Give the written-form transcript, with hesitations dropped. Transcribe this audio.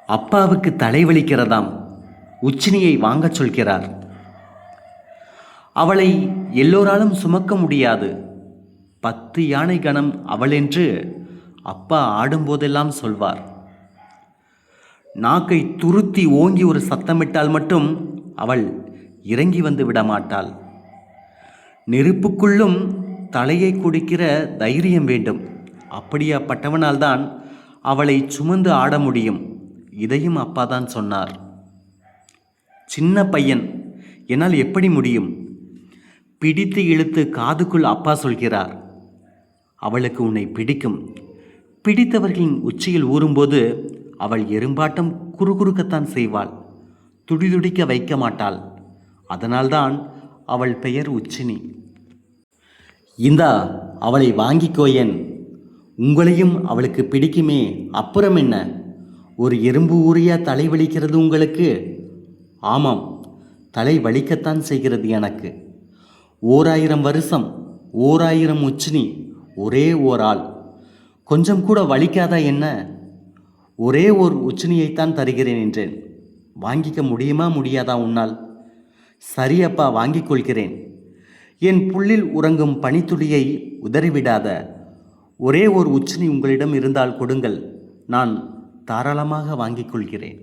அப்பாவுக்கு தலைவலிக்கிறதாம். உச்சினியை வாங்கச் சொல்கிறார். அவளை எல்லோராலும் சுமக்க முடியாது. 10 யானை கணம் அவளென்று அப்பா ஆடும்போதெல்லாம் சொல்வார். நாக்கை துருத்தி ஓங்கி ஒரு சத்தமிட்டால் மட்டும் அவள் இறங்கி வந்து விடமாட்டாள். நெருப்புக்குள்ளும் தலையை குடிக்கிற தைரியம் வேண்டும். அப்படியாப்பட்டவனால்தான் அவளை சுமந்து ஆட முடியும். இதையும் அப்பாதான் சொன்னார். சின்ன பையன், என்னால் எப்படி முடியும்? பிடித்து இழுத்து காதுக்குள் அப்பா சொல்கிறார், அவளுக்கு உன்னை பிடிக்கும். பிடித்தவர்களின் உச்சியில் ஊறும்போது அவள் எறும்பாட்டம் குறுகுறுக்கத்தான் செய்வாள். துடிதுடிக்க வைக்க மாட்டாள். அதனால்தான் அவள் பெயர் உச்சினி. இந்தா அவளை வாங்கிக்கோயேன். உங்களையும் அவளுக்கு பிடிக்குமே, அப்புறம் என்ன? ஒரு எறும்பு ஊறியா தலை வலிக்கிறது உங்களுக்கு? ஆமாம், தலை வலிக்கத்தான் செய்கிறது எனக்கு. 1000 வருஷம், 1000 உச்சினி, ஒரே ஓர் ஆள். கொஞ்சம் கூட வலிக்காதா என்ன? ஒரே ஓர் உச்சினியைத்தான் தருகிறேன் என்றேன். வாங்கிக்க முடியுமா முடியாதா உன்னால்? சரி அப்பா, வாங்கிக் கொள்கிறேன். என் புல்லில் உறங்கும் பனித்துளியை உதறிவிடாத ஒரே ஓர் உச்சினி உங்களிடம் இருந்தால் கொடுங்கள், நான் தாராளமாக வாங்கிக் கொள்கிறேன்.